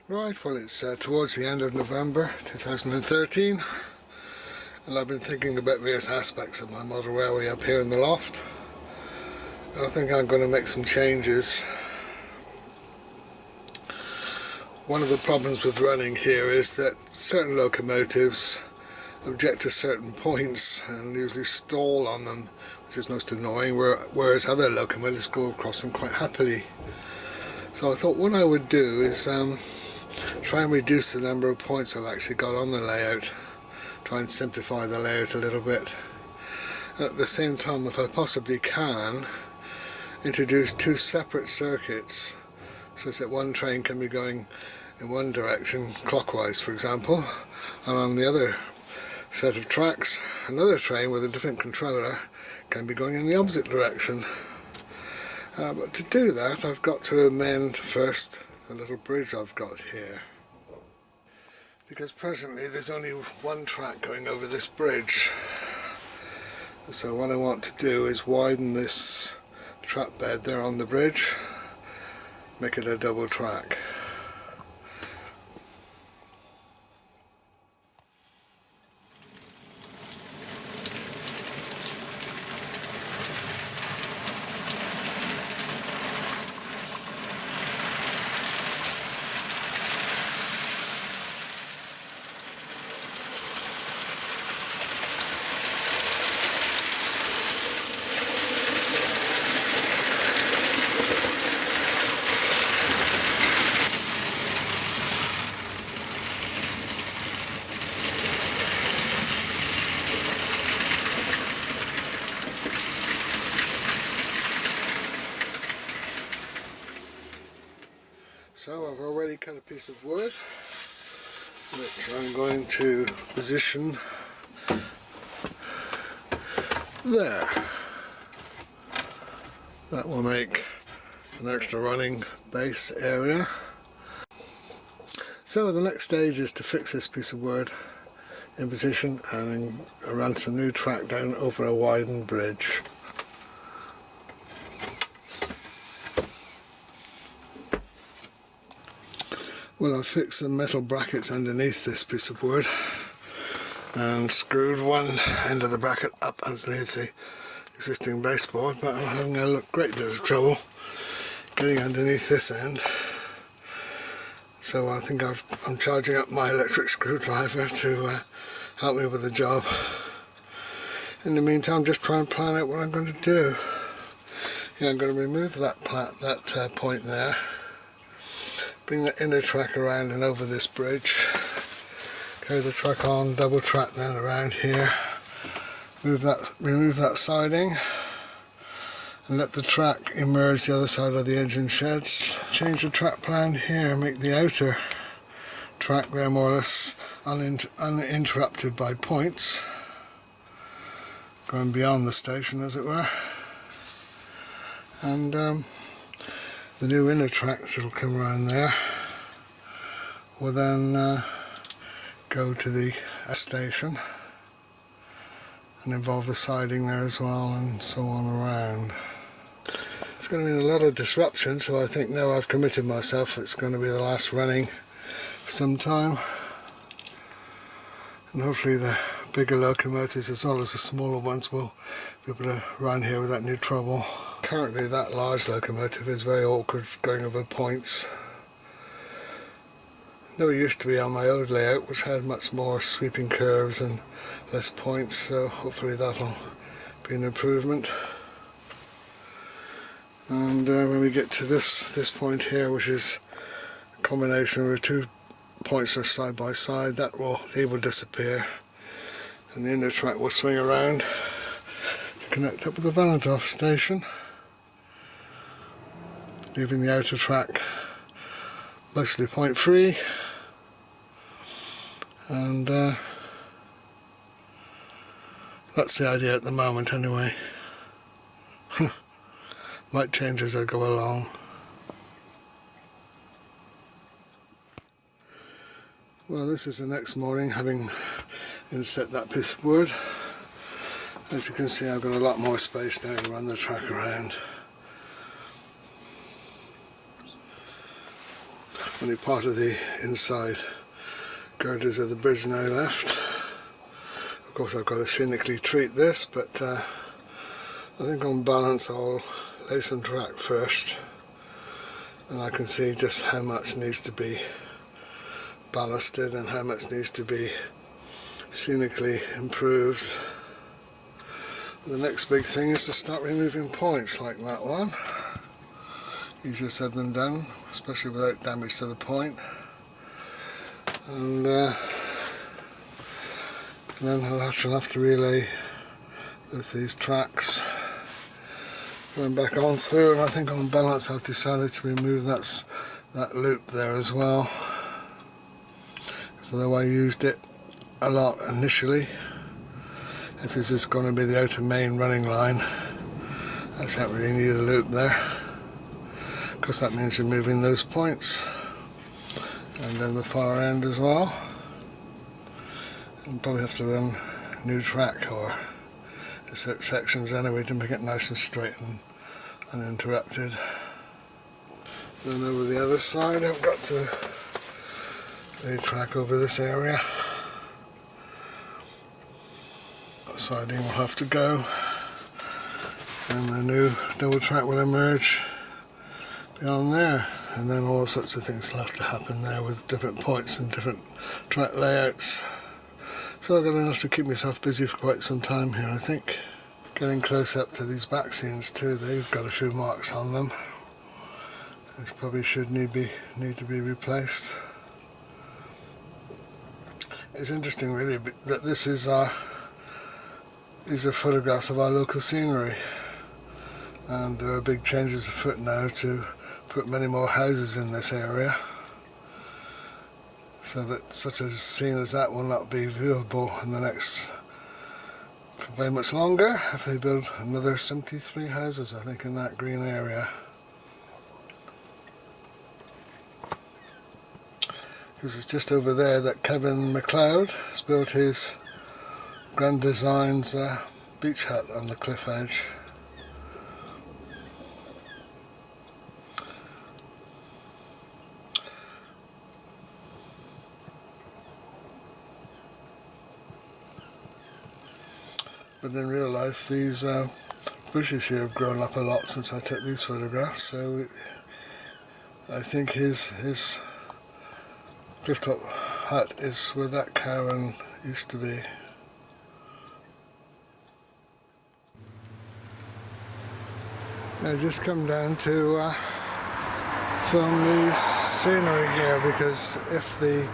Right, well it's towards the end of November 2013 and I've been thinking about various aspects of my model railway up here in the loft. I think I'm going to make some changes. One of the problems with running here is that certain locomotives object to certain points and usually stall on them, which is most annoying, whereas other locomotives go across them quite happily. So I thought what I would do is try and reduce the number of points I've actually got on the layout, try and simplify the layout a little bit. At the same time, if I possibly can, introduce two separate circuits such that one train can be going in one direction clockwise, for example, and on the other set of tracks another train with a different controller can be going in the opposite direction. But to do that I've got to amend first the little bridge I've got here, because presently there's only one track going over this bridge. So what I want to do is widen this trap bed there on the bridge, make it a double track. So I've already cut a piece of wood which I'm going to position there. That will make an extra running base area. So the next stage is to fix this piece of wood in position and run some new track down over a widened bridge. Well, I've fixed some metal brackets underneath this piece of wood and screwed one end of the bracket up underneath the existing baseboard, but I'm having a great deal of trouble getting underneath this end. So I think I'm charging up my electric screwdriver to help me with the job. In the meantime, just try and plan out what I'm going to do. Yeah, I'm going to remove that point there. Bring the inner track around and over this bridge, carry the track on, double track then around here, remove that siding and let the track emerge the other side of the engine sheds. Change the track plan here, make the outer track there more or less uninterrupted by points, going beyond the station as it were, and the new inner track that will come around there will then go to the station and involve the siding there as well, and so on around. It's going to be a lot of disruption, so I think now I've committed myself it's going to be the last running for some time, and hopefully the bigger locomotives as well as the smaller ones will be able to run here without any trouble. Currently that large locomotive is very awkward going over points. Never used to be on my old layout, which had much more sweeping curves and less points, so hopefully that'll be an improvement. And when we get to this point here, which is a combination where two points are side by side, they will disappear and the inner track will swing around to connect up with the VALENDORF station, leaving the outer track mostly point free, and that's the idea at the moment anyway. Might change as I go along. Well, this is the next morning, having inset that piece of wood. As you can see, I've got a lot more space now to run the track around. Only part of the inside girders of the bridge now left. Of course I've got to scenically treat this, but I think on balance I'll lay some track first, and I can see just how much needs to be ballasted and how much needs to be scenically improved. The next big thing is to start removing points like that one. Easier said than done, especially without damage to the point. And then I'll have to relay with these tracks going back on through, and I think on balance I've decided to remove that loop there as well, because although I used it a lot initially, if this is going to be the outer main running line, I don't really need a loop there, because that means removing those points, and then the far end as well. And probably have to run new track or insert sections anyway to make it nice and straight and uninterrupted. Then over the other side I've got to lay track over this area. Siding will have to go, and the new double track will emerge beyond there, and then all sorts of things will have to happen there with different points and different track layouts. So I've got enough to keep myself busy for quite some time here, I think. Getting close up to these back scenes too, they've got a few marks on them which probably should need to be replaced. It's interesting really that these are photographs of our local scenery, and there are big changes afoot now to put many more houses in this area, so that such a scene as that will not be viewable in the next for very much longer if they build another 73 houses, I think, in that green area. Because it's just over there that Kevin MacLeod has built his Grand Designs beach hut on the cliff edge. But in real life these bushes here have grown up a lot since I took these photographs, so I think his clifftop hut is where that caravan used to be. I just come down to film the scenery here, because if the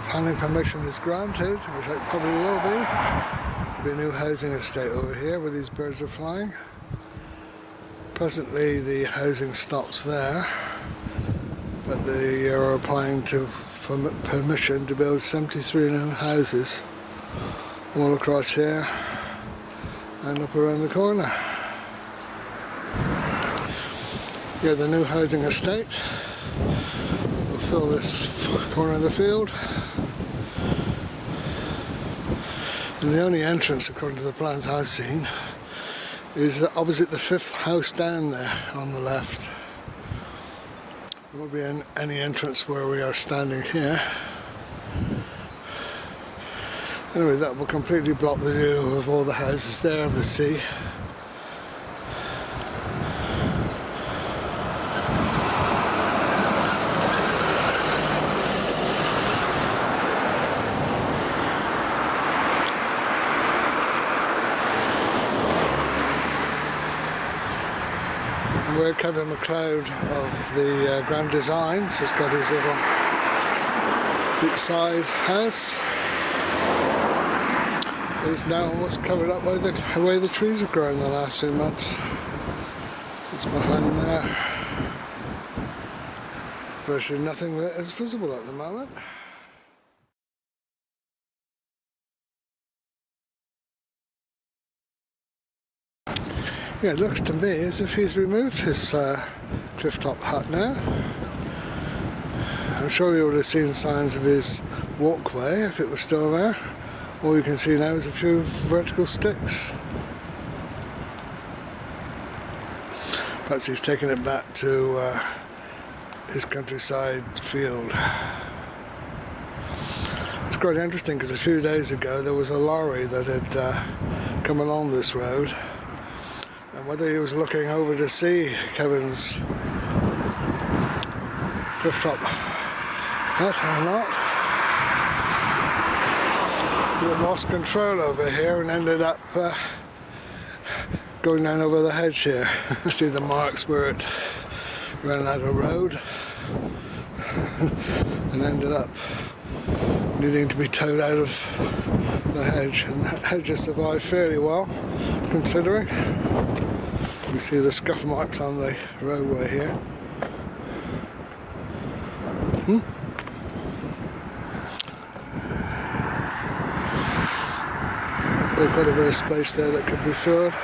planning permission is granted, which it probably will be, there'll be a new housing estate over here where these birds are flying. Presently the housing stops there, but they are applying for permission to build 73 new houses all across here and up around the corner. Yeah, the new housing estate will fill this corner of the field, and the only entrance, according to the plans I've seen, is opposite the 5th house down there on the left. There won't be any entrance where we are standing here. Anyway, that will completely block the view of all the houses there of the sea. Where Kevin MacLeod of the Grand Designs has got his little beachside house, is now almost covered up by the way the trees have grown in the last few months. It's behind there. Virtually nothing that is visible at the moment. Yeah, it looks to me as if he's removed his clifftop hut now. I'm sure you would have seen signs of his walkway if it was still there. All you can see now is a few vertical sticks. Perhaps he's taken it back to his countryside field. It's quite interesting because a few days ago there was a lorry that had come along this road, and whether he was looking over to see Kevin's rooftop hut or not, he lost control over here and ended up going down over the hedge here. See the marks where it ran out of road and ended up needing to be towed out of the hedge, and that hedge has survived fairly well considering. You see the scuff marks on the roadway here. There's quite a bit of space there that could be filled.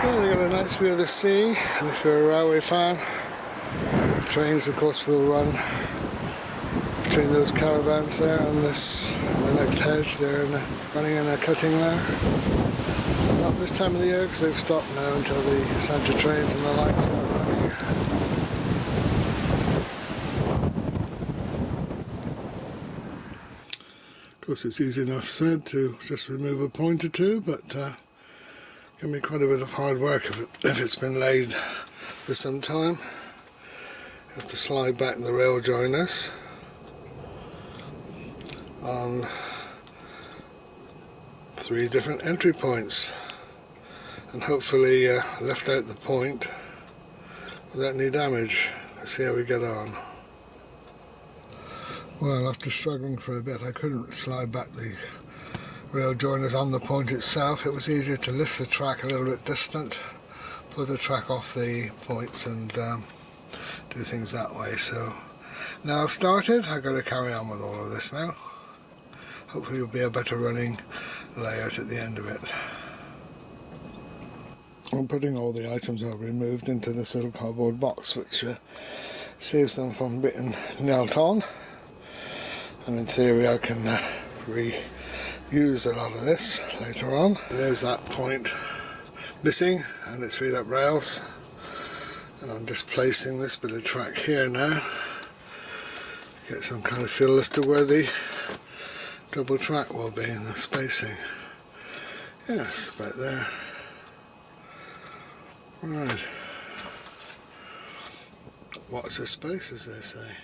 Well, you got a nice view of the sea, and if you're a railway fan, the trains of course will run between those caravans there and this, the next hedge there, and running in a cutting there. Not this time of the year because they've stopped now until the Santa trains and the like start running. Of course it's easy enough said to just remove a point or two, but can be quite a bit of hard work if it's been laid for some time. You have to slide back the rail joiners on 3 different entry points and hopefully lift out the point without any damage. Let's see how we get on. Well, after struggling for a bit, I couldn't slide back the rail joiners on the point itself. It was easier to lift the track a little bit distant, pull the track off the points and do things that way. So now I've started, I've got to carry on with all of this now. Hopefully it'll be a better running layout at the end of it. I'm putting all the items I've removed into this little cardboard box, which saves them from being nailed on. And in theory I can reuse a lot of this later on. There's that point missing and its freed up rails, and I'm just placing this bit of track here now. Get some kind of feel as to where the double track will be in the spacing. Yes, about there. Right. What's the space, as they say?